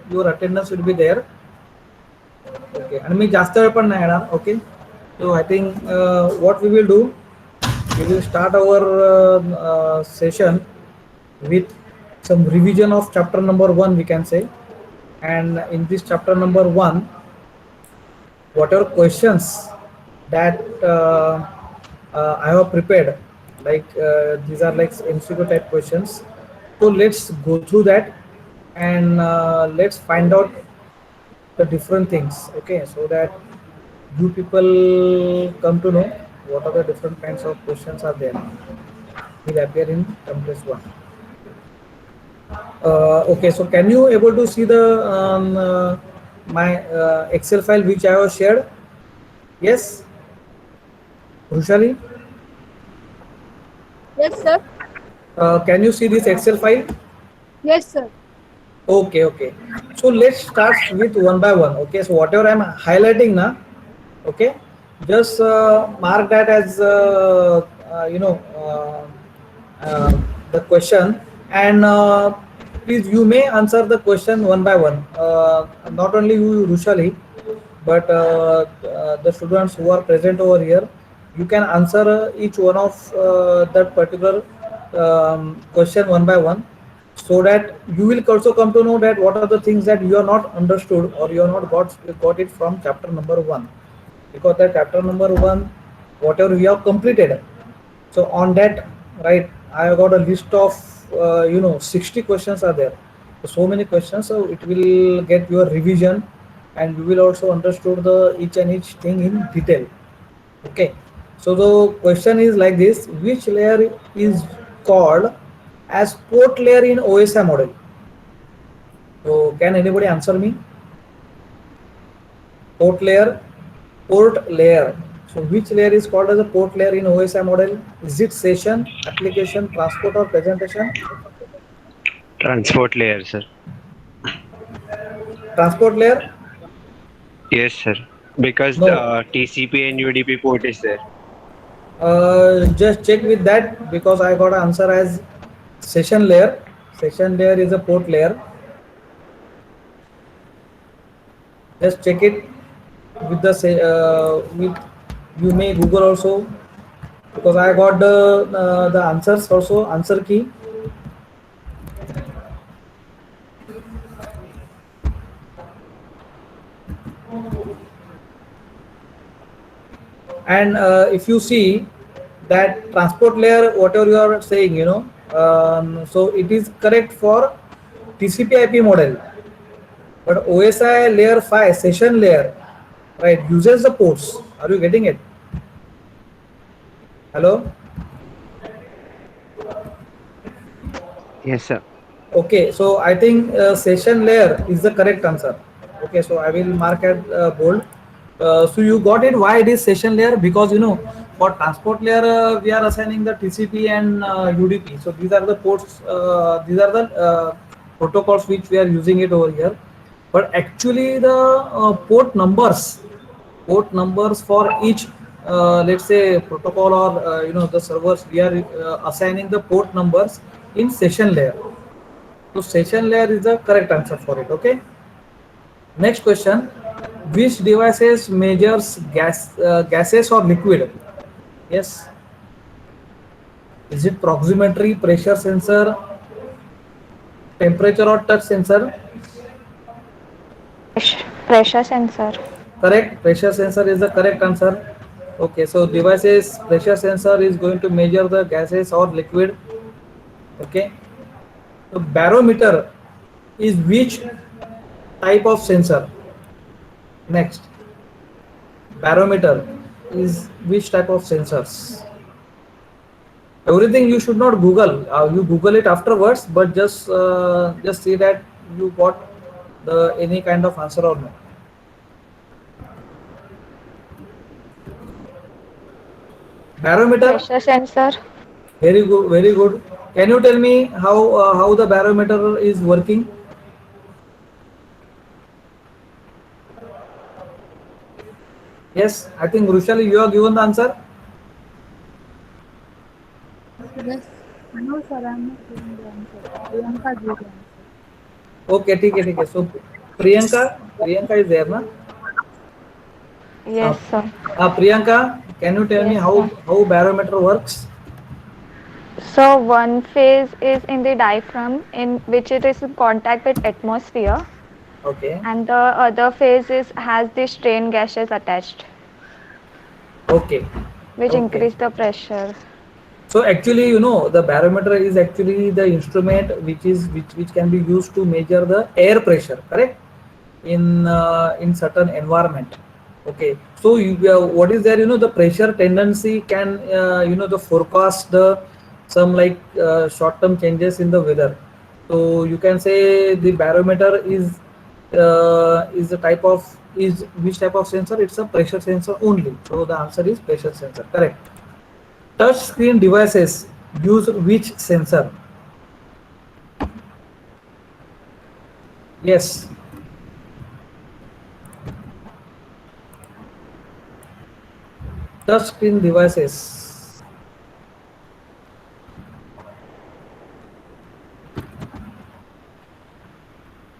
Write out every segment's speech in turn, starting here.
your attendance will be there. Okay, and मी जास्त वेळ पण नाही येणार. Okay, so I think what we will do, we will start our session with some revision of chapter number 1, we can say. And in this chapter number 1, whatever questions that I have prepared, like these are like MCQ type questions. So let's go through that, and let's find out the different things. Okay, so that you people come to know what are the different kinds of questions are there will appear in template 1. Okay, so can you able to see the my Excel file which I have shared? Yes, Rushali, Yes, sir. can you see this Excel file? Yes, sir. Okay, okay. So let's start with one by one. Okay, so whatever I'm highlighting now, okay, just mark that as you know the question, and please you may answer the question one by one. Not only you, Rushali, but the students who are present over here, you can answer each one of that particular question one by one, so that you will also come to know that what are the things that you are not understood or you are not got it from chapter number 1, because that chapter number 1 whatever we have completed, so on that, right, I have got a list of 60 questions are there. So many questions, so it will get your revision, and you will also understood the each and each thing in detail. Okay, so the question is like this: which layer is called as port layer in OSI model? So can anybody answer me? Port layer, port layer. So which layer is called as a port layer in OSI model? Is it session, application, transport, or presentation? Transport layer, sir. Transport layer? Yes, sir. Because No. the TCP and UDP port is there. Just check with that, because I got an answer as session layer. Session layer is a port layer. Just check it with the with, you may Google also, because I got the answers also, answer key. And if you see that transport layer, whatever you are saying, so it is correct for TCP/IP model, but OSI layer 5 session layer, right, uses the ports. Are you getting it? Hello? Yes, sir. Okay, so I think session layer is the correct answer. Okay, so I will mark at bold. So you got it. Why it is session layer? Because for transport layer we are assigning the TCP and UDP. So these are the ports. These are the protocols which we are using it over here. But actually the port numbers for each let's say protocol, or the servers, we are assigning the port numbers in session layer. So session layer is the correct answer for it. Okay. Next question: which devices measures gases or liquid? Yes. Is it proximetry, pressure sensor, temperature or touch sensor? Pressure sensor. Correct. Pressure sensor is the correct answer. Okay. So devices pressure sensor is going to measure the gases or liquid. Okay. So barometer is which type of sensor? Next. Barometer is which type of sensors? Everything you should not Google. You Google it afterwards, but just see that you got the any kind of answer or no. Barometer. Pressure sensor. Very good. Very good. Can you tell me how the barometer is working? Yes, I think Rushali, you have given the answer. Yes. No, sir. I'm not giving the answer. Priyanka gave the answer. Okay, ठीक है. So Priyanka is there, na? Yes, sir. Priyanka, can you tell me Yes, how sir. barometer works? So one phase is in the diaphragm in which it is in contact with atmosphere, Okay. and the other phase is has the strain gases attached, Okay. which Okay. increase the pressure. So actually, the barometer is actually the instrument which can be used to measure the air pressure, correct? In certain environment. Okay. So what is there? The pressure tendency can the forecast the some like short-term changes in the weather. So you can say the barometer is the type of is which type of sensor? It's a pressure sensor only. So the answer is pressure sensor. Correct. Touch screen devices use which sensor? Yes. Touch screen devices.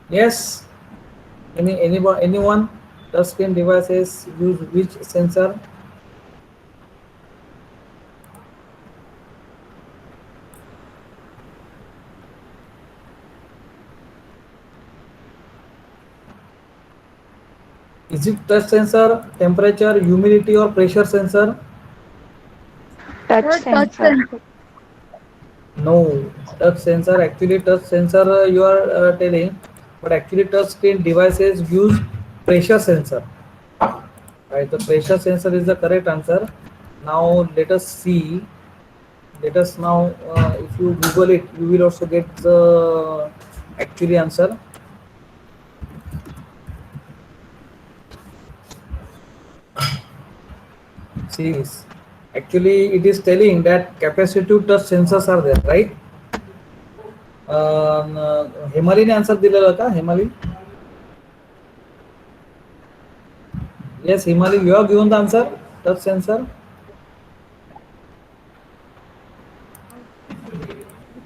Yes. Anyone? Touch screen devices use which sensor? Is it touch sensor, temperature, humidity, or pressure sensor? Touch Sir, touch sensor. sensor. No, touch sensor. Actually, touch sensor you are telling, but actually, touch screen devices use pressure sensor. Right, the pressure sensor is the correct answer. Now let us see. Let us now, if you Google it, you will also get the actually answer. See this. Actually, it is telling that capacitive touch sensors are there, right? हेमालीने answer दिलेला का Hemali? Yes, Himali, you have given the answer. Touch sensor.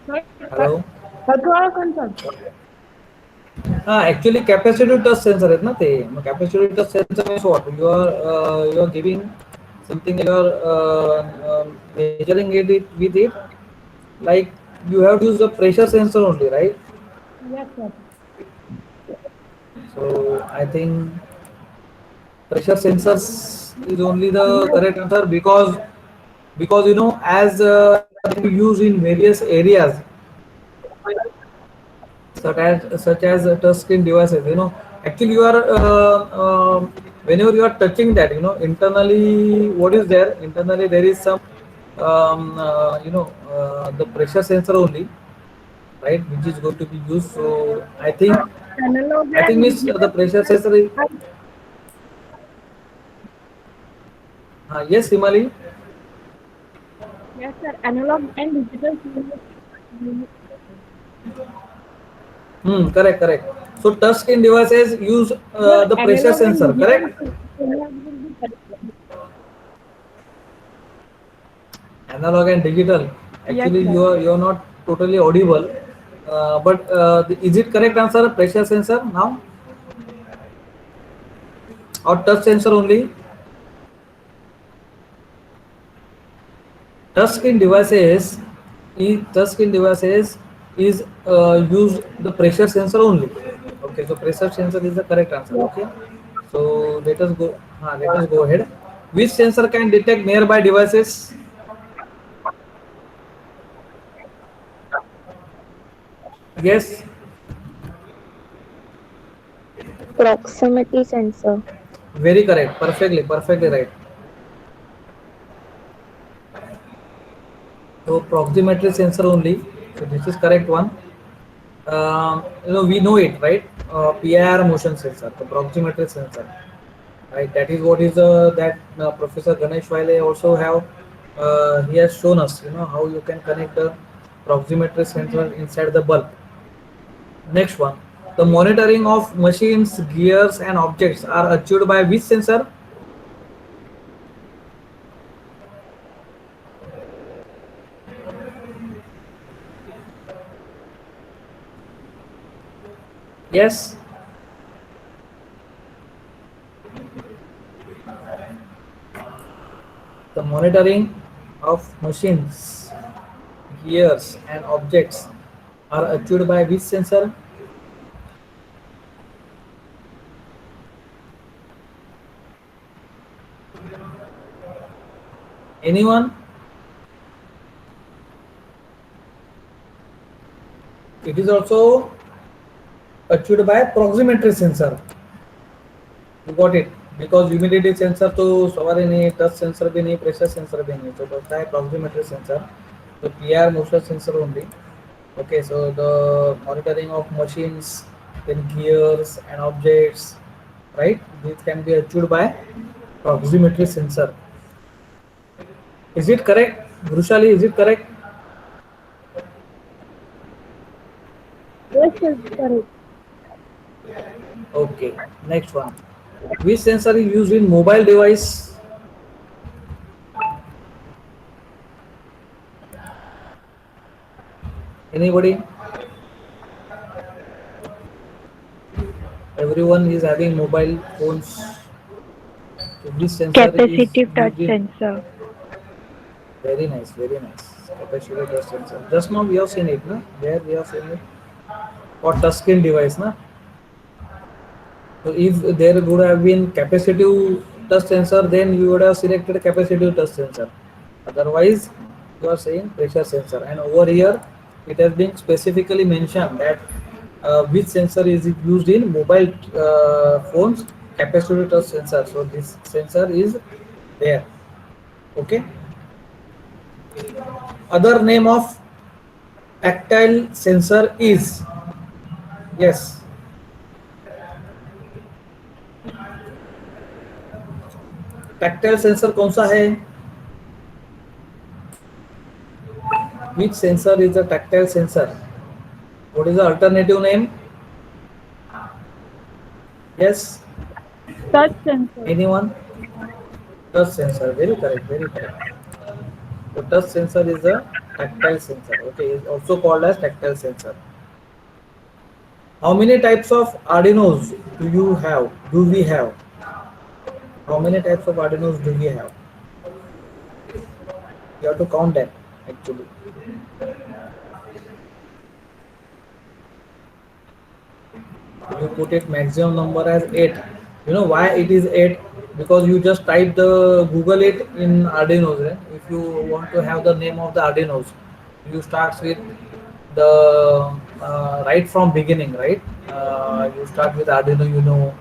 Sir, Hello. थोड़ा concern. Actually, capacitive touch sensor is ना ते. Capacitive touch sensor means what? You are giving something. You are measuring it with it. Like you have to use the pressure sensor only, right? Yes, sir. So I think pressure sensors is only the correct answer because as they can be used in various areas such as touch screen devices. Actually you are whenever you are touching that, internally what is there? Internally there is some the pressure sensor only, right, which is going to be used. So Analog I think and miss the digital pressure sensors. sensor is yes, Himali. Yes, sir. Analog and digital sensors. Correct, correct. So touch screen devices use Sir, the pressure analog and sensor, digital correct? sensors will be correct. Analog and digital. Yes, Actually, sir. you are not totally audible. But is it correct answer pressure sensor now or touch sensor only? Touch screen devices is use the pressure sensor only. Okay, so pressure sensor is the correct answer. Yes. Okay, so let us go ahead. Which sensor can detect nearby devices? Yes. Proximity sensor. Very correct. Perfectly right. So proximity sensor only. So this is correct one. We know it, right? PIR motion sensor, the proximity sensor, right? That is what is that Professor Ganesh Wale also have. He has shown us, how you can connect the proximity sensor inside the bulb. Next one, the monitoring of machines, gears, and objects are achieved by which sensor? Yes. The monitoring of machines, gears, and objects are achieved by which sensor? Anyone? It is also achieved by proximity sensor. You got it? Because humidity sensor तो सवाल ही नहीं, touch sensor भी नहीं, pressure sensor भी नहीं, तो होता है proximity sensor. So PR motion sensor only. Okay, so the monitoring of machines, then gears and objects, right? This can be achieved by proximity sensor. Is it correct, Brushali? Is it correct? Yes, sir, correct. Okay. Next one. Which sensor is used in mobile device? Anybody? Everyone is having mobile phones. So which sensor Capacitive is touch used in? sensor. Very nice, very nice. Capacitive touch sensor. Just now we have seen it, na? Where we have seen it? Or touchscreen device, na? So if there would have been capacitive touch sensor, then you would have selected capacitive touch sensor. Otherwise, you are saying pressure sensor. And over here, it has been specifically mentioned that which sensor is used in mobile phones, capacitive touch sensor. So this sensor is there. Okay. Other name of tactile sensor is, yes, tactile sensor कौन सा है? Which sensor is a tactile sensor? What is the alternative name? Yes, Touch sensor. anyone? Touch sensor. Very correct. Very correct. So touch sensor is a tactile sensor. Okay, is also called as tactile sensor. How many types of Arduinos do you have? Do we have? How many types of Arduinos do we have? You have to count them actually. You put it maximum number as 8. You know why it is 8? Because you just type the Google it in Arduinos. Eh? If you want to have the name of the Arduinos, you start with the right from beginning, right? You start with Arduino Uno,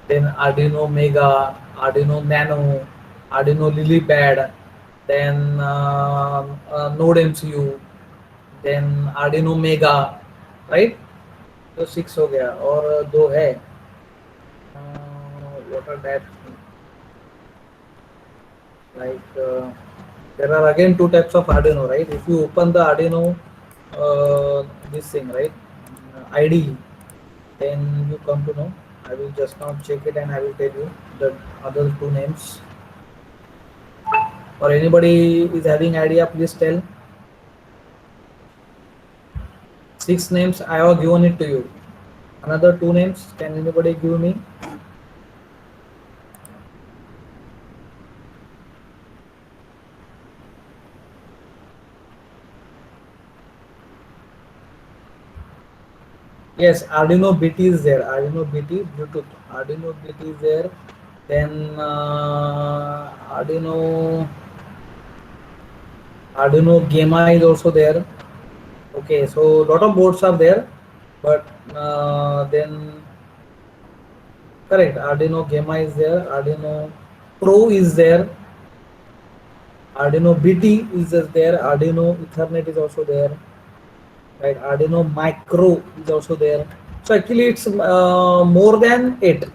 then Arduino Mega, Arduino Nano, Arduino Lilypad, then Node MCU, then Arduino Mega, right? तो 6 हो गया और 2 है. What are that? Like there are again 2 types of Arduino, right? If you open the Arduino this thing, right, ID, then you come to know. I will just now check it and I will tell you the other 2 names. Or anybody is having idea, please tell. 6 names I have given it to you. Another 2 names, can anybody give me? Yes, Arduino BT is there. Arduino BT Bluetooth. Arduino BT is there. Then Arduino Gamma is also there. Okay, so lot of boards are there, but then correct. Arduino Gamma is there. Arduino Pro is there. Arduino BT is there. Arduino Ethernet is also there. Right, Arduino Micro is also there. So actually it's more than 8,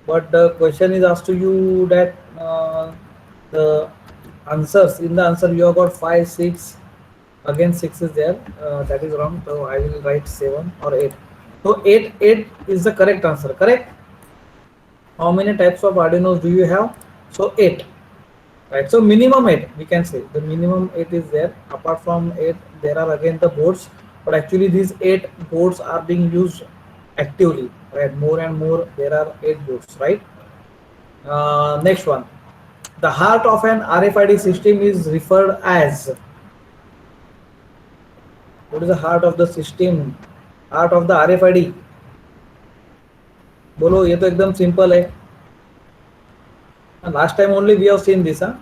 but the question is asked to you that the answers, in the answer you have got 5, 6, again 6 is there, that is wrong, so I will write 7 or 8. So 8 is the correct answer, correct? How many types of Arduinos do you have? So 8. Right, so minimum 8 we can say, the minimum 8 is there. Apart from 8 there are again the boards, but actually these 8 boards are being used actively, right? More and more there are 8 boards, right? Next one, The heart of an RFID system is referred as. What is the heart of the system? Heart of the RFID. बोलो, ये तो एकदम simple है. Last time only we have seen this, huh?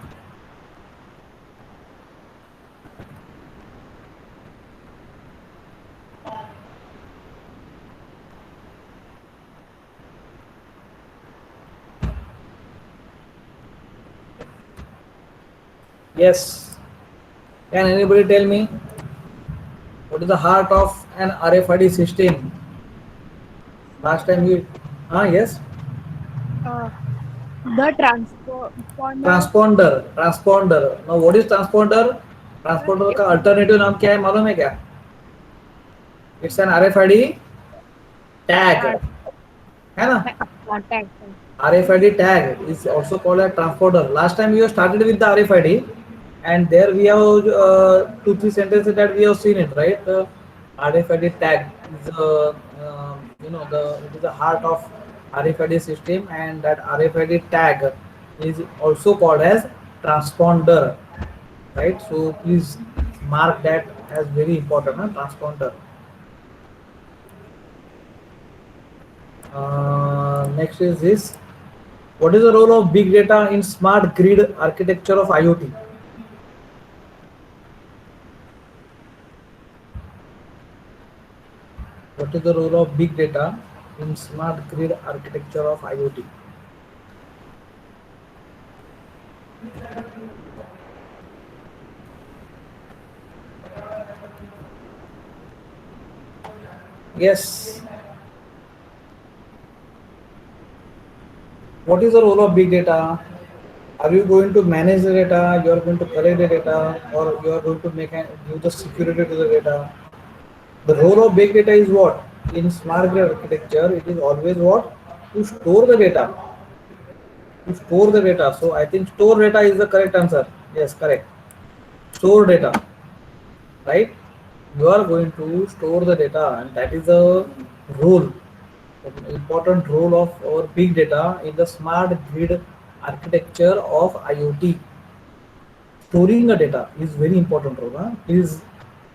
Yes. Can anybody tell me what is the heart of an RFID system? Last time we, yes. The transponder. Transponder. Now what is transponder? Transponder का alternative नाम क्या है मालूम है क्या? It's an RFID tag, है ना? Tag. RFID tag is also called a transponder. Last time we have started with the RFID, and there we have 2-3 sentences that we have seen it, right? The RFID tag is it is the heart of RFID system, and that RFID tag is also called as transponder, right? So please mark that as very important, transponder. Next is this. What is the role of big data in smart grid architecture of IoT? What is the role of big data in smart grid architecture of IoT? Yes. What is the role of big data? Are you going to manage the data? You are going to collect the data, or you are going to give the security to the data? The role of big data is what? In smart grid architecture, it is always what? To store the data. To store the data. So I think store data is the correct answer. Yes, correct. Store data. Right? You are going to store the data, and that is the role, an important role of our big data in the smart grid architecture of IoT. Storing the data is very important role. Please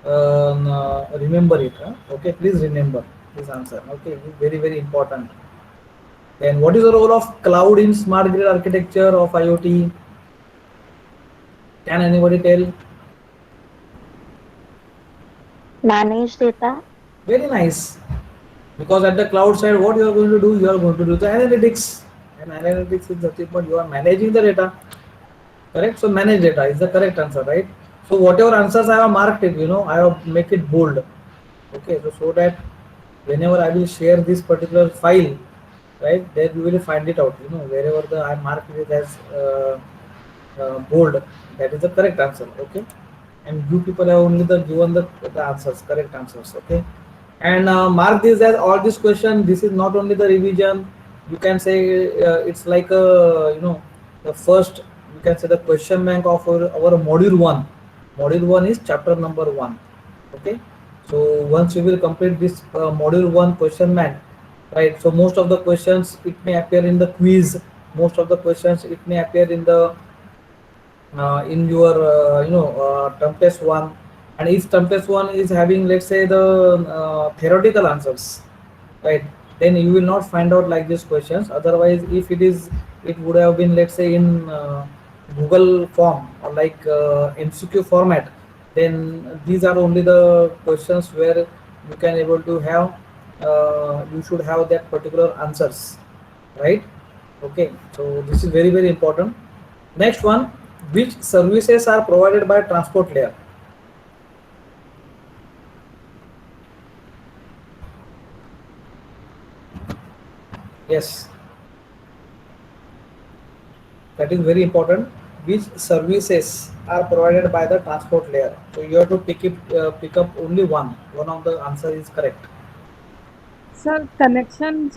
remember it. Okay, please remember this answer. Okay, it is very, very important. Then what is the role of cloud in smart grid architecture of IoT? Can anybody tell? Manage data. Very nice. Because at the cloud side, what you are going to do? You are going to do the analytics. And analytics is nothing but you are managing the data. Correct? So manage data is the correct answer, right? So whatever answers I have marked it, I have make it bold. Okay, so that whenever I will share this particular file, right, there you will find it out. Wherever I marked it as bold, that is the correct answer. Okay, and you people have only given the answers, correct answers. Okay, and mark this as all this question. This is not only the revision. You can say it's like the first. You can say the question bank of our module 1. Module 1 is chapter number 1. Okay, so once you will complete this module 1 question bank, right? So most of the questions it may appear in the quiz. Most of the questions it may appear in the in your term test 1. And if term test 1 is having, let's say, the theoretical answers, right, then you will not find out like these questions. Otherwise, if it would have been, let's say, in Google form or like MCQ format, then these are only the questions where you can able to have you should have that particular answers, right? Okay, so this is very, very important. Next one, which services are provided by transport layer? Yes, that is very important. Which services are provided by the transport layer? So you have to pick up only one. One of the answer is correct. Sir, connection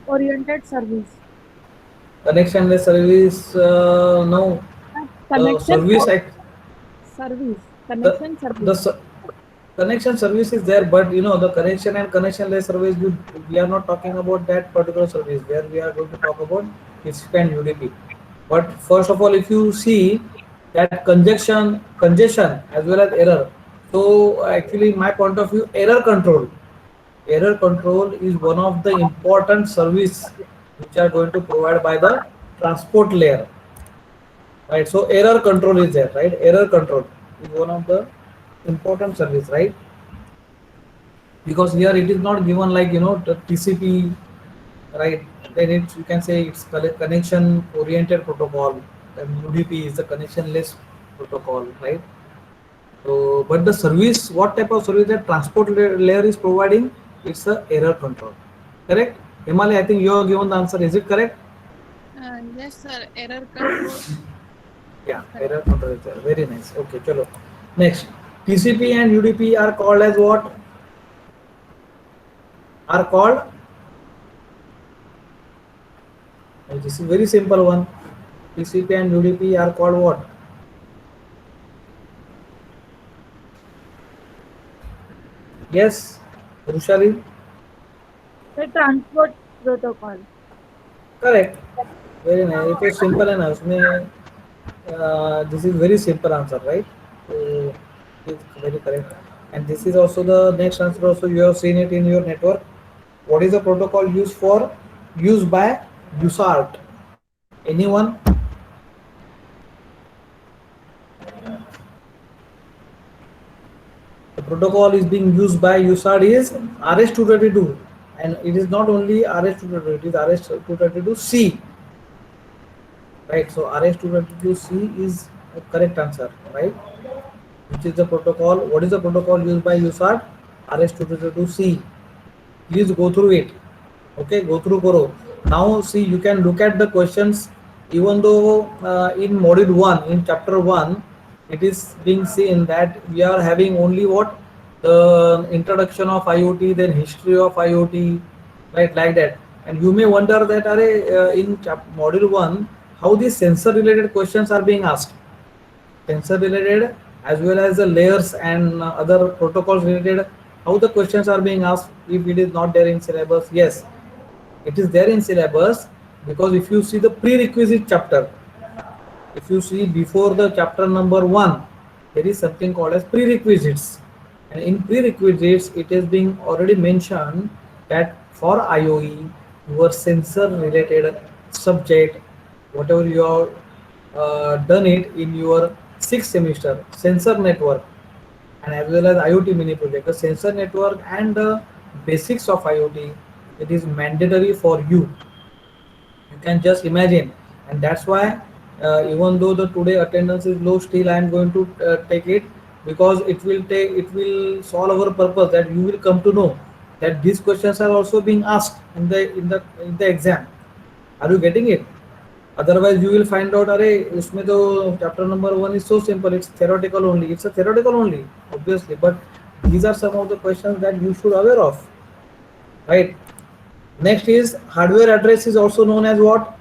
oriented service. Connection service, no. Connection Service. Connection service. Connection service is there, but the connection and connectionless service, we are not talking about that particular service. Where we are going to talk about TCP and UDP. But first of all, if you see that congestion as well as error, so actually my point of view, error control is one of the important service which are going to provide by the transport layer, right? So error control is there, right? Error control is one of the important service, right? Because here it is not given like the TCP, right? Then it's, you can say it's connection oriented protocol, and UDP is the connectionless protocol, right? So but the service, what type of service that transport layer is providing, it's a error control, correct? Himali, I think you have given the answer, is it correct? Yes, sir. Error control. Yeah, error control is there. Very nice. Okay, chalo. Next, TCP and UDP are called as what? Are called, this is very simple one. TCP and UDP are called what? Yes, Rushali? The transport protocol. Correct. Very nice. It was simple enough. This is very simple answer, right? So, it's very correct. And this is also the next answer. Also, you have seen it in your network. What is the protocol used by USART? Anyone? The protocol is being used by USART is RS-232, and it is not only RS-232, it is RS-232C, right? So RS-232C is a correct answer, right? Which is the protocol? What is the protocol used by USART? RS-232C. Please go through it. Okay, go through Koro. Now see, you can look at the questions. Even though in module 1, in chapter 1, it is being seen that we are having only what, the introduction of IoT, then history of IoT, right, like that. And you may wonder that in module 1, how these sensor related questions are being asked. Sensor related as well as the layers and other protocols related, how the questions are being asked. If it is not there in syllabus, yes, it is there in syllabus, because if you see the prerequisite chapter, if you see before the chapter number 1, there is something called as prerequisites, and in prerequisites it is being already mentioned that for IoE, your sensor related subject, whatever you have done it in your 6th semester, sensor network, and as well as IoT mini project, the sensor network and the basics of IoT, it is mandatory for you. You can just imagine, and that's why even though the today attendance is low, still I am going to take it, because it will solve our purpose, that you will come to know that these questions are also being asked in the exam. Are you getting it? Otherwise you will find out, अरे उसमें तो chapter number 1 is so simple, it's theoretical only. It's a theoretical only, obviously, but these are some of the questions that you should aware of, right? Next is hardware address is also known as what?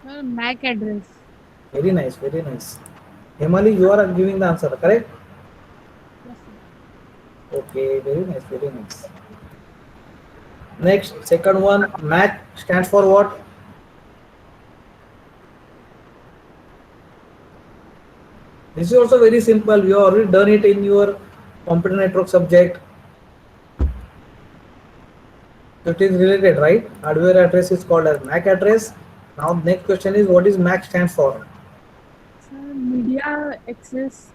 Sir, MAC address. Very nice, very nice. Hemali, you are giving the answer, correct? Yes, sir. Okay, very nice, very nice. Next, second one, MAC stands for what? This is also very simple. You have already done it in your computer network subject. So it is related, right? Hardware address is called as MAC address. Now next question is, what is MAC stands for? Sir, media access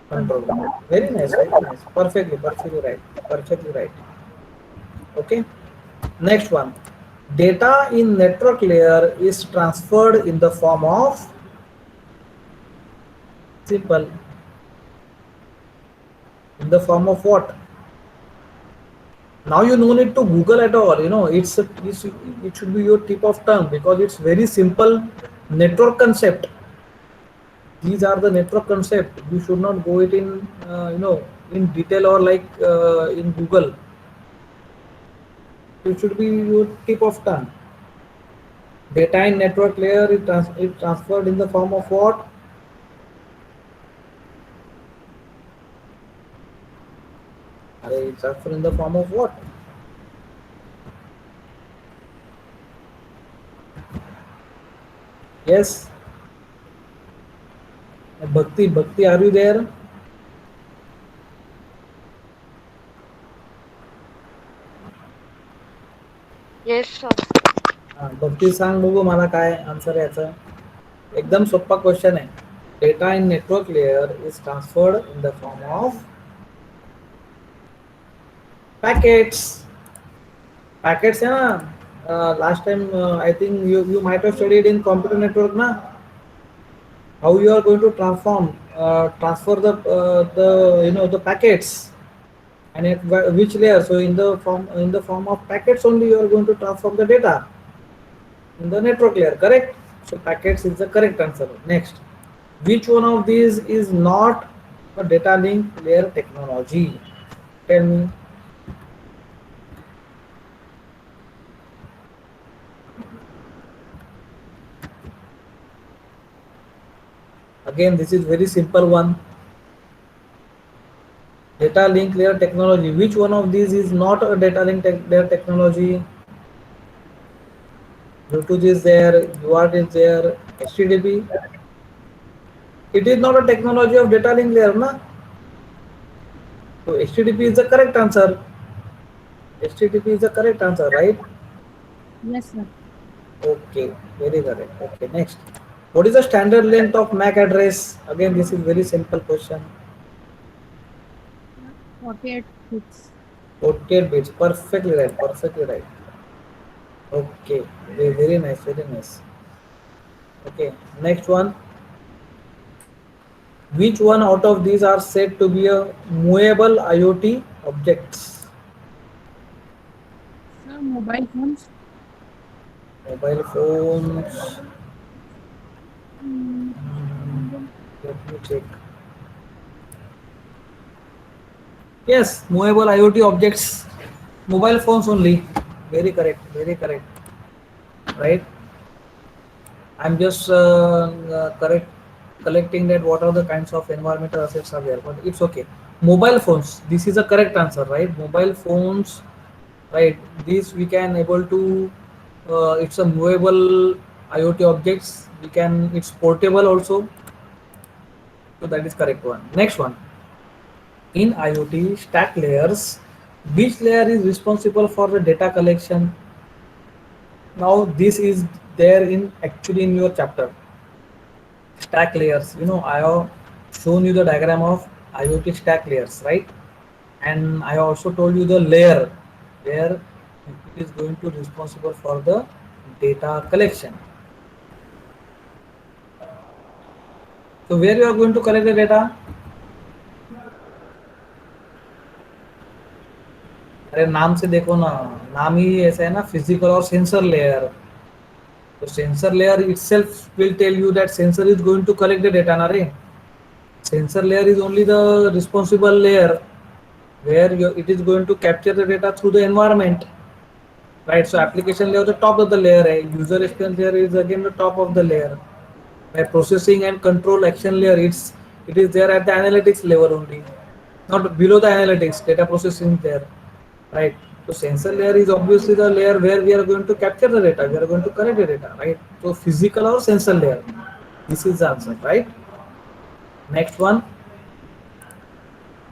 Control. Very nice, very nice. Perfectly right. Perfectly right. Okay. Next one. Data in network layer is transferred in the form of, simple, in the form of what? Now you no need to Google at all. It should be your tip of tongue, because it's very simple network concept. These are the network concept. You should not go it in in detail or like in Google. It should be your tip of tongue. Data in network layer is transferred in the form of what? It's transferred in the form of what? Yes, Bhakti, are you there? Yes, sir. भक्ती सांग बघू मला काय answer याचं. एकदम सोपा question आहे. Data in network layer is transferred in the form of packets. Packets है ना. Last time I think you might have studied in computer network ना, how you are going to transfer the the packets, and at which layer. So in the form of packets only you are going to transform the data in the network layer, correct? So packets is the correct answer. Next, which one of these is not a data link layer technology? Tell me. Again, this is very simple one. Data link layer technology. Which one of these is not a data link layer technology? Bluetooth is there, UART is there, HTTP. It is not a technology of data link layer, na? So HTTP is the correct answer. HTTP is the correct answer, right? Yes, sir. Okay, very correct. Okay, next. What is the standard length of MAC address? Again, this is very simple question. 48 bits. 48 bits. Perfectly right. Perfectly right. Okay, very nice. Very nice. Okay, next one. Which one out of these are said to be a movable IoT objects? Sir, mobile phones. Mobile phones. Hmm, Let me check. Yes, movable IoT objects. Mobile phones only. Very correct. Very correct. Right. I'm just collecting that what are the kinds of environmental assets are there, but it's okay. Mobile phones. This is a correct answer, right? Mobile phones, right? This we can able to. It's a movable IoT objects. We can. It's portable also. So that is correct one. Next one. In IoT stack layers, which layer is responsible for the data collection? Now this is there in actually in your chapter. Stack layers. I have shown you the diagram of IoT stack layers, right? And I also told you the layer where it is going to responsible for the data collection. So where you are going to collect the data? अरे नाम से देखो ना, नाम ही ऐसा है ना, physical और sensor layer. So sensor layer itself will tell you that sensor is going to collect the data, na re? Sensor layer is only the responsible layer where it is going to capture the data through the environment, right? So application layer the top of the layer, user experience layer is again the top of the layer. Right? Processing and control action layer, it is there at the analytics level only, not below the analytics. Data processing there, right? So sensor layer is obviously the layer where we are going to capture the data, we are going to collect the data, right? So physical or sensor layer, this is the answer, right? Next one.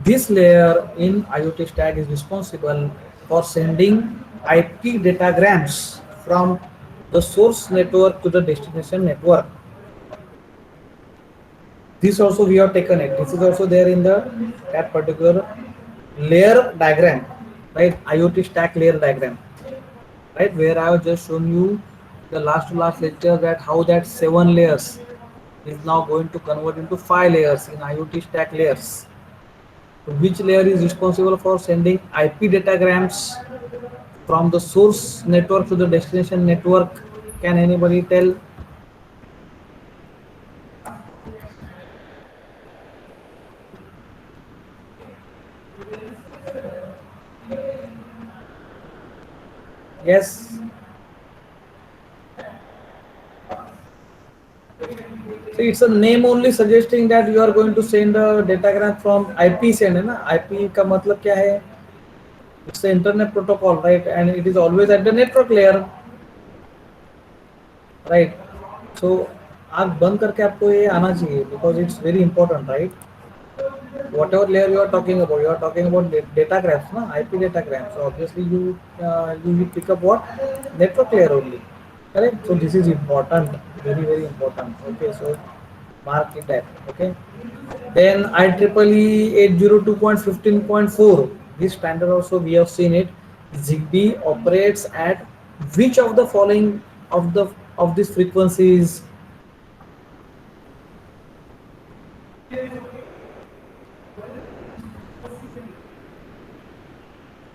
This layer in IoT stack is responsible for sending IP datagrams from the source network to the destination network. This also we have taken it. This is also there in that particular layer diagram, right? IoT stack layer diagram, right? Where I have just shown you the last to last lecture that how that 7 layers is now going to convert into 5 layers in IoT stack layers. Which layer is responsible for sending IP datagrams from the source network to the destination network? Can anybody tell? Yes. So it's a name only suggesting that you are going to send a datagram from IP send, है ना? IP का मतलब क्या है? It's the internet protocol, right? And it is always at the network layer, right? So आँख बंद करके आपको ये आना चाहिए, because it's very important, right? Whatever layer you are talking about data graphs, no? IP data graphs. So obviously you will pick up what? Network layer only, correct? So this is important, very very important. Okay, so mark it that. Okay. Then IEEE 802.15.4. This standard also we have seen it. ZigBee operates at which of the following of these frequencies?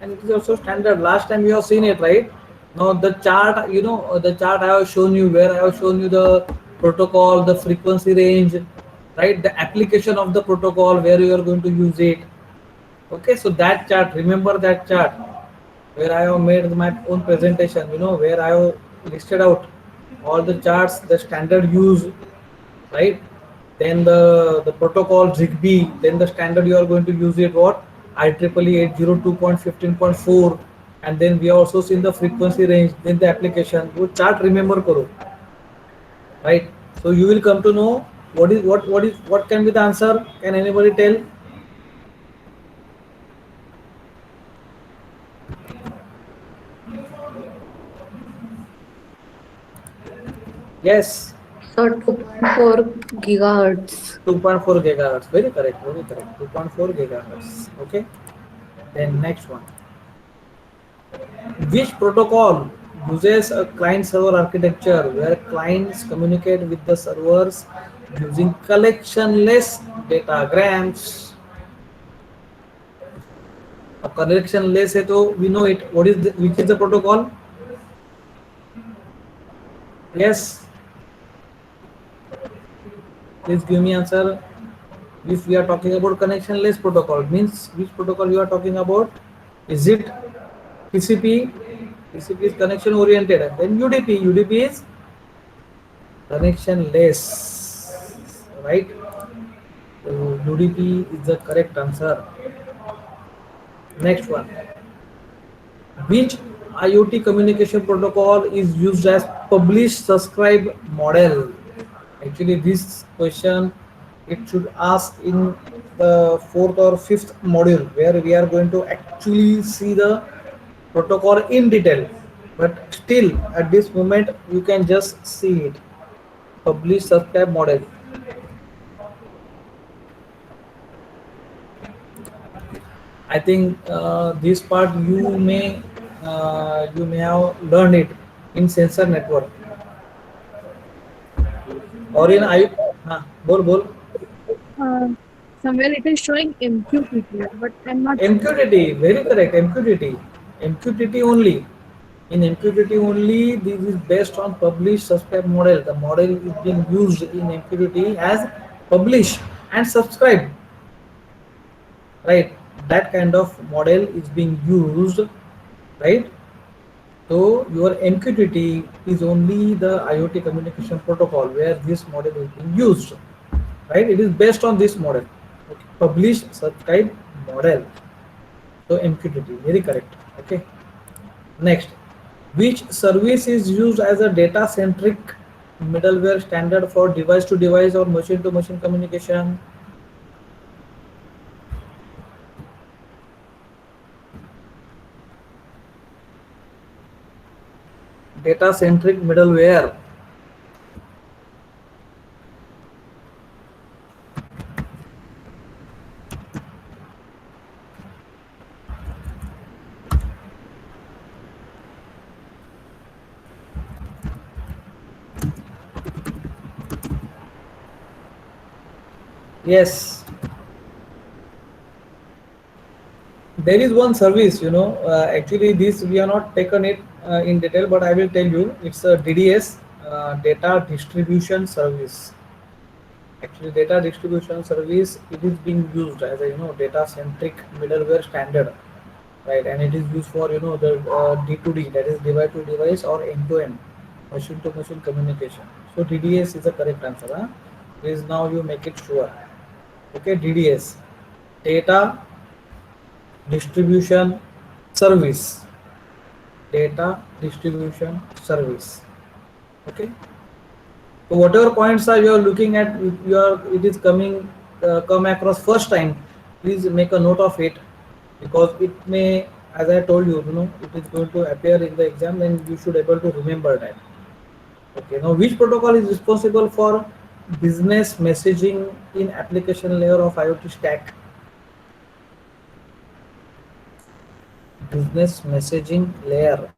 And it is also standard. Last time you have seen it, right? Now the chart, the chart I have shown you, where I have shown you the protocol, the frequency range, right? The application of the protocol, where you are going to use it. Okay, so that chart, remember that chart where I have made my own presentation, where I have listed out all the charts, the standard use, right? Then the protocol ZigBee, then the standard you are going to use it what? IEEE 802.15.4, and then we also seen the frequency range, then the application. वो chart remember करो, right? So you will come to know what can be the answer. Can anybody tell? Yes. So 2.4 gigahertz. 2.4 gigahertz. Very correct. Very correct. 2.4 gigahertz. Okay. Then next one. Which protocol uses a client-server architecture where clients communicate with the servers using collectionless datagrams? अब collectionless है तो we know it. Which is the protocol? Yes. Please give me answer. If we are talking about connectionless protocol, means which protocol you are talking about? Is it TCP? TCP is connection oriented, and then UDP. UDP is connectionless, right? So UDP is the correct answer. Next one. Which IoT communication protocol is used as publish subscribe model? Actually, this question it should ask in the 4th or 5th module, where we are going to actually see the protocol in detail. But still, at this moment, you can just see it. Publish subscribe model. I think this part you may have learned it in sensor network or in I. Bol. Somewhere it is showing MQTT, but I'm not. MQTT, very correct. MQTT only. In MQTT only, this is based on publish subscribe model. The model is being used in MQTT as publish and subscribe, right? That kind of model is being used, right? So your MQTT is only the IoT communication protocol where this model is being used, right? It is based on this model. Okay. Publish subscribe model. So MQTT, very correct. Okay. Next, which service is used as a data-centric middleware standard for device-to-device or machine-to-machine communication? Data-centric middleware. Yes, there is one service, actually this we have not taken it in detail, but I will tell you, it's a DDS, data distribution service. Actually data distribution service, it is being used as a data centric middleware standard, right? And it is used for the D2D, that is device to device or end to end, machine to machine communication. So DDS is the correct answer. Please now you make it sure. Okay, DDS, data distribution service. Data distribution service. Okay. So whatever points are you are looking at, if you are it is coming come across first time, please make a note of it, because it may, as I told you, it is going to appear in the exam, and you should able to remember that. Okay, now which protocol is responsible for business messaging in application layer of IoT stack? Business messaging layer.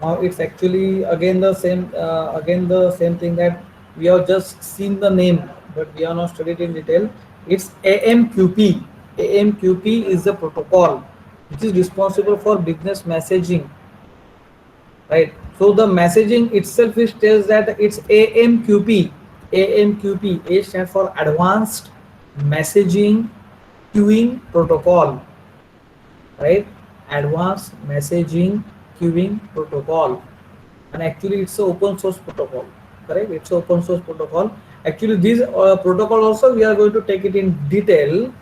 Now it's actually again the same thing that we have just seen the name, but we are not studied in detail. It's AMQP. AMQP is the protocol which is responsible for business messaging, right? So the messaging itself is tells that it's AMQP. AMQP. A stands for Advanced Messaging Queuing Protocol, right? Advanced Messaging Queuing Protocol, and actually it's a open source protocol, correct? It's a open source protocol. Actually this protocol also we are going to take it in detail,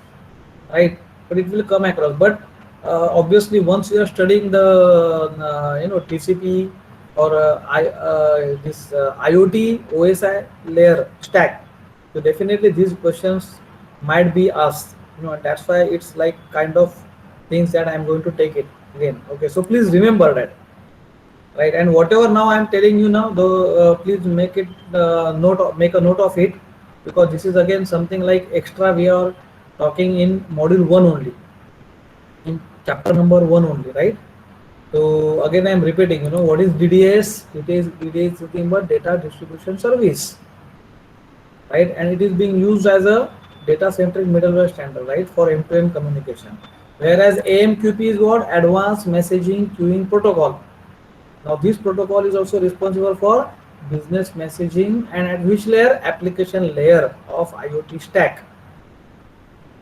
right? But it will come across, but obviously once you are studying the TCP or IoT OSI layer stack, so definitely these questions might be asked, and that's why it's like kind of things that I'm going to take it again. Okay, so please remember that, right? And whatever now I'm telling you now, please make it make a note of it, because this is again something like extra we are talking in module 1 only, in chapter number 1 only, right? So again I'm repeating, what is DDS? DDS is nothing but data distribution service, right? And it is being used as a data centric middleware standard, right, for end-to-end communication. Whereas AMQP is what? Advanced Messaging Queuing Protocol. Now this protocol is also responsible for business messaging, and at which layer? Application layer of IoT stack.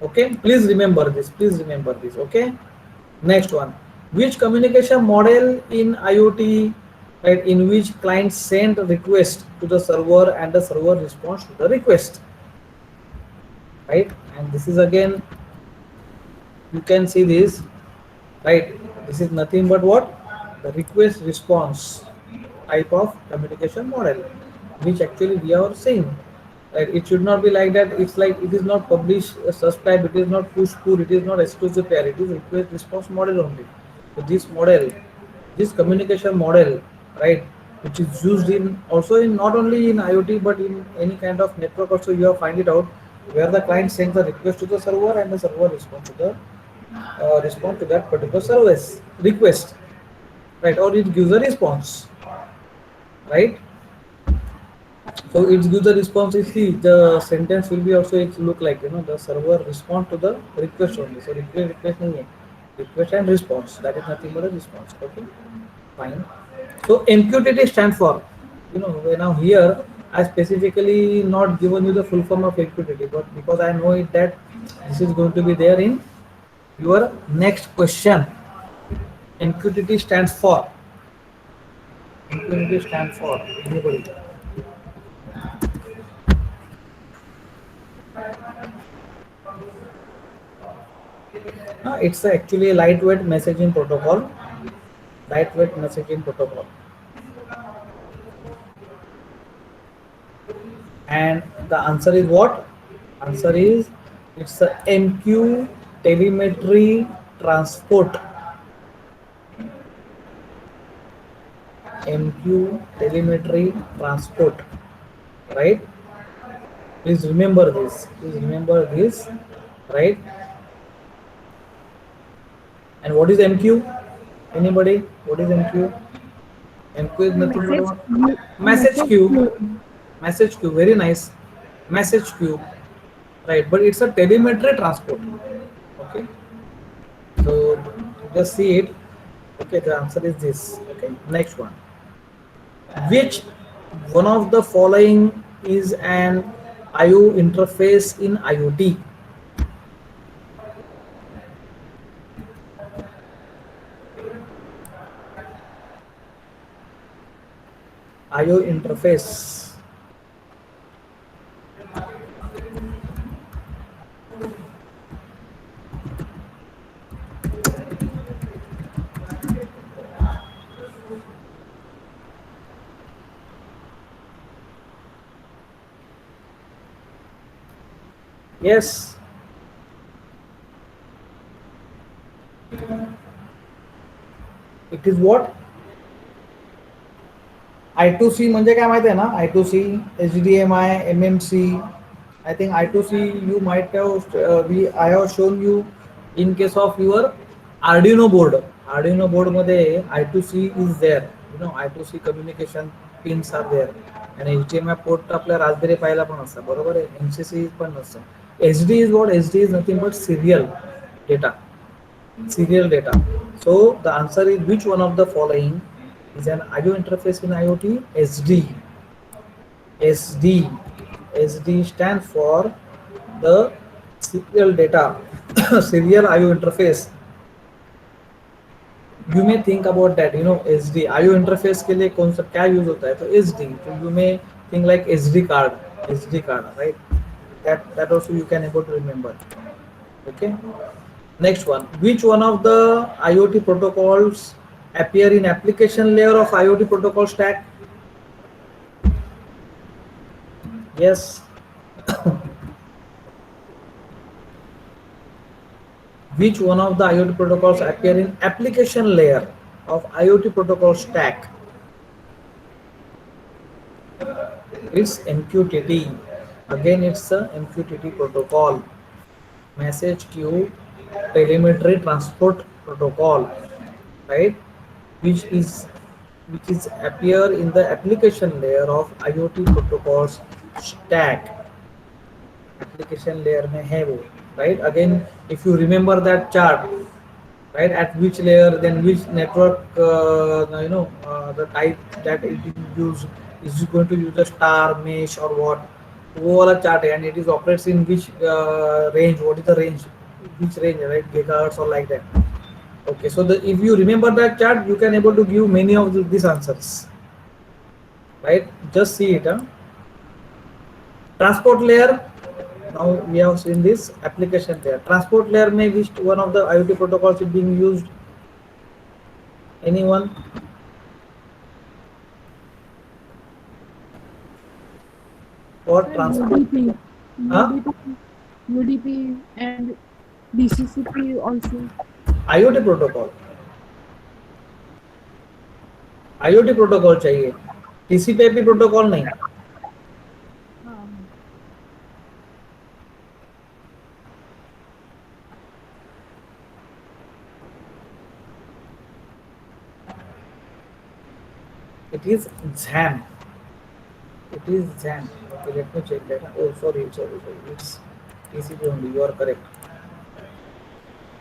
Okay, please remember this. Okay, next one. Which communication model in IoT, right, in which client send a request to the server and the server responds to the request, right? And this is again, you can see this, right? This is nothing but what? The request response type of communication model, which actually we are seeing. Right? It should not be like that. It's like it is not publish, subscribe, it is not push pull, it is not exclusive pair, it is request response model only. So this model, this communication model, right, which is used in also in not only in IoT but in any kind of network also, you have find it out, where the client sends the request to the server and the server responds to the respond to that particular service request, right? Or it gives a response, right? So it gives the response. You see, the sentence will be also it look like, the server respond to the request only. So request nahi hai. Request and response, that is nothing but a response. Okay, fine. So MQTT stands for, now here I specifically not given you the full form of MQTT, but because I know it that this is going to be there in your next question. MQTT stands for. MQTT stands for anybody. It's actually a lightweight messaging protocol. Lightweight messaging protocol. And the answer is what? Answer is it's a MQ telemetry transport. MQ telemetry transport, right? Please remember this. Right? And what is MQ? Anybody? What is MQ? MQ is nothing but what? Message queue. Message queue. Very nice. Message queue. Right? But it's a telemetry transport. Okay. So just see it. Okay. The answer is this. Okay. Next one. Which one of the following is an IO interface in IoT? IO interface. Yes. It is what? I2C म्हणजे काय माहिती आहे ना? I2C, HDMI, MMC. I think I2C you might have I have shown you in case of your Arduino board. Arduino board मध्ये I2C is there. You know I2C communication pins are there. आणि HDMI port आपल्या Raspberry Pi ला पण असतं, बरोबर आहे. MCC पण नसतं. SD is what? SD is nothing but serial data. Serial data. So the answer is which one of the following is an IO interface in IoT? SD. SD. SD stands for the serial data. Serial IO interface. You may think about that, you know, SD IO interface के लिए कौन सा क्या use होता है, तो SD. So you may think like SD card, right? That also you can able to remember. Okay. Next one, which one of the IoT protocols appear in application layer of IoT protocol stack? Yes. Which one of the IoT protocols appear in application layer of IoT protocol stack? It's MQTT. Again, it's a MQTT protocol. Message queue telemetry transport protocol, right? Which is appear in the application layer of IoT protocols stack. Application layer में है वो, right? Again, if you remember that chart, right? At which layer, then which network, the type that it use is going to use a star, mesh, or what? वो वाला chart है, and it is operates in which range? What is the range? Which range, right? Gigahertz or like that. Okay, so if you remember that chart, you can able to give many of these answers, right? Just see it. Huh? Transport layer. Now we have seen this application layer. Transport layer may which one of the IoT protocols is being used? Anyone? For transport? UDP, Huh? UDP and DCCP also. IoT protocol. IoT protocol चाहिए, TCP/IP protocol नहीं. It is XAM. It is XAM. Okay, let me check that. Oh, sorry. It's TCP only. You are correct.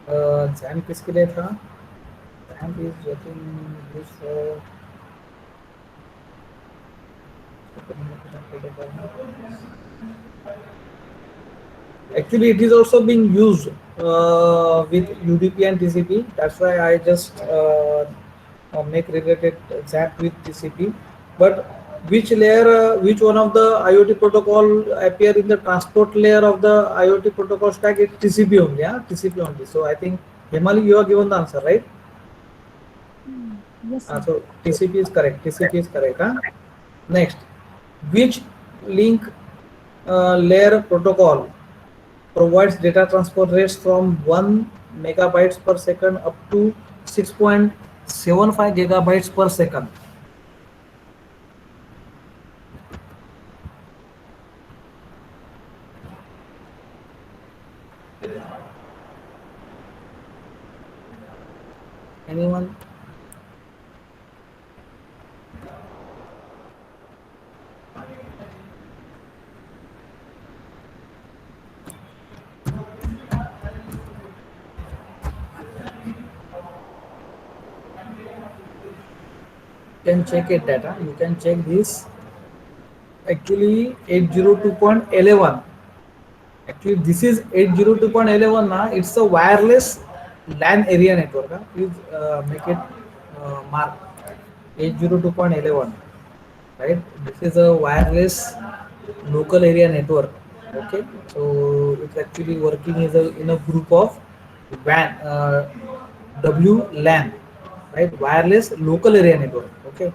XAM किसके लिए था? XAM is getting used for actually it is also being used with UDP and TCP. That's why I just make related XAMPP with TCP. But which layer, which one of the IoT protocol appear in the transport layer of the IoT protocol stack? It's TCP only. Yeah, TCP only. So I think Hemali, you are given the answer, right? Yes, sir. So TCP is correct. TCP is correct. Huh? Next, which link layer protocol provides data transfer rates from 1 megabytes per second up to 6.75 gigabytes per second? Anyone? You can check it data. You can check this. Actually, 802.11. Actually, this is 802.11. Now it's a wireless LAN area network. Huh? Please make it mark 802.11. right? This is a wireless local area network. Okay, so it's actually working as in a group of WAN, WLAN, right? Wireless local area network. Okay,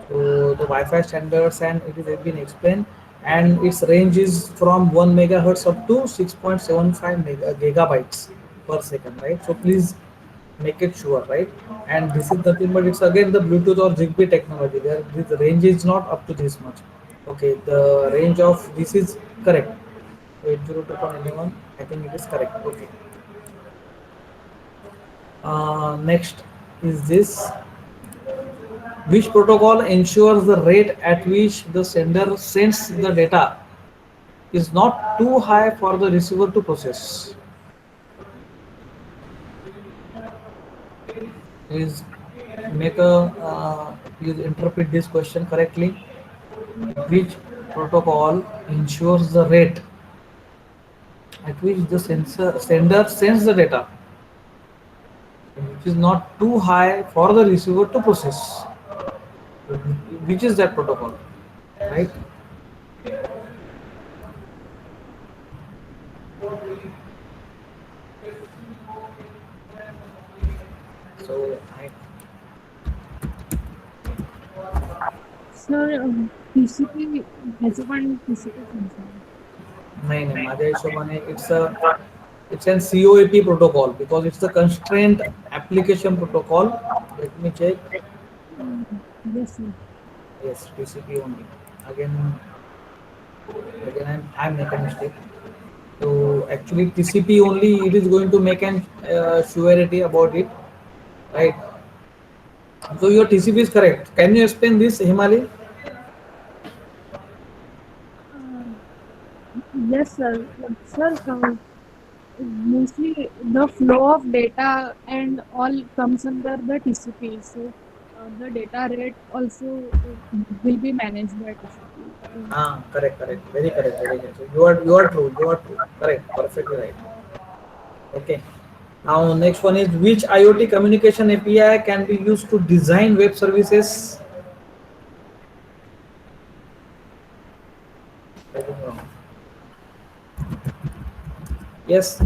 so the Wi-Fi standards and it has been explained, and its range is from 1 megahertz up to 6.75 gigabytes per second, right? So please make it sure, right? And this is nothing but it's again the Bluetooth or Zigbee technology. There, this range is not up to this much. Okay, the range of this is correct. 802.11, I think it is correct. Okay. Next is this. Which protocol ensures the rate at which the sender sends the data is not too high for the receiver to process? Please make a please interpret this question correctly. Which protocol ensures the rate at which the sender sends the data, which is not too high for the receiver to process? Which is that protocol, right? So Sir, TCP has one TCP function. नाही नाही माझ्या हिशोबाने it's an COAP protocol because it's the constraint application protocol. Let me check. Yes, sir. Yes, TCP only. Again, I'm making a mistake. So actually TCP only it is going to make an surety about it, right? So your TCP is correct. Can you explain this, Himali? Uh, yes, sir. Sir, mostly the flow of data and all comes under the TCP. So the data rate also will be managed by TCP. Correct. Very correct. So you are true. Correct. Perfectly right. Okay. Now next one is which IoT communication API can be used to design web services? I think wrong. Yes.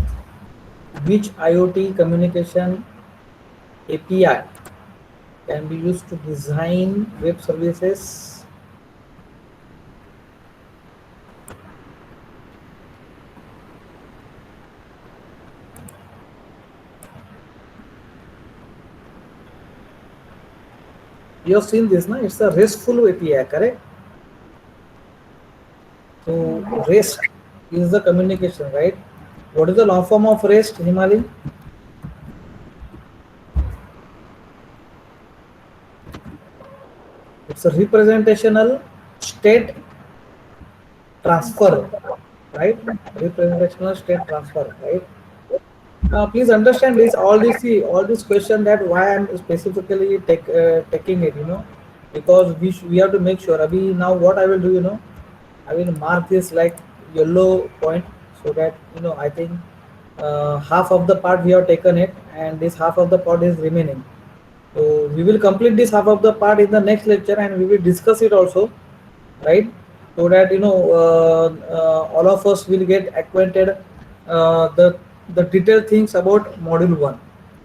Which IoT communication API can be used to design web services? You have seen this, na? It's a RESTful API, correct? So REST is the communication, right? What is the long form of REST, Himali? It's a representational state transfer, right? Representational state transfer, right? Please understand this. All this question that why I'm specifically taking it, because we have to make sure. Abhi, now what I will do, I will mark this like yellow point so that I think half of the part we have taken it, and this half of the part is remaining. So we will complete this half of the part in the next lecture, and we will discuss it also, right? So that all of us will get acquainted the detailed things about module 1.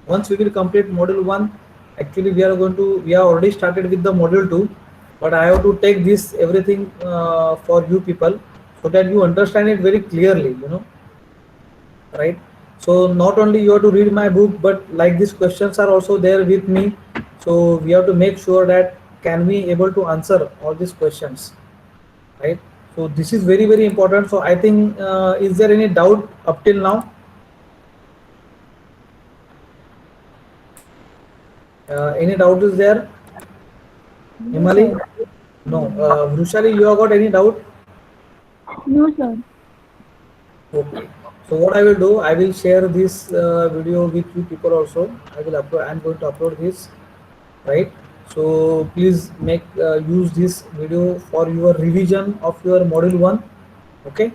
Once we will complete module 1, actually we have already started with the module 2, but I have to take this everything for you people so that you understand it very clearly, right? So not only you have to read my book, but like these questions are also there with me, so we have to make sure that can we able to answer all these questions, right? So this is very, very important. So I think is there any doubt up till now? Any doubt is there, Himali? No. Vrushali, you have got any doubt? No, sir. Okay. So what I will do, I will share this video with you people also. I'm going to upload this, right? So please make use this video for your revision of your module 1. Okay.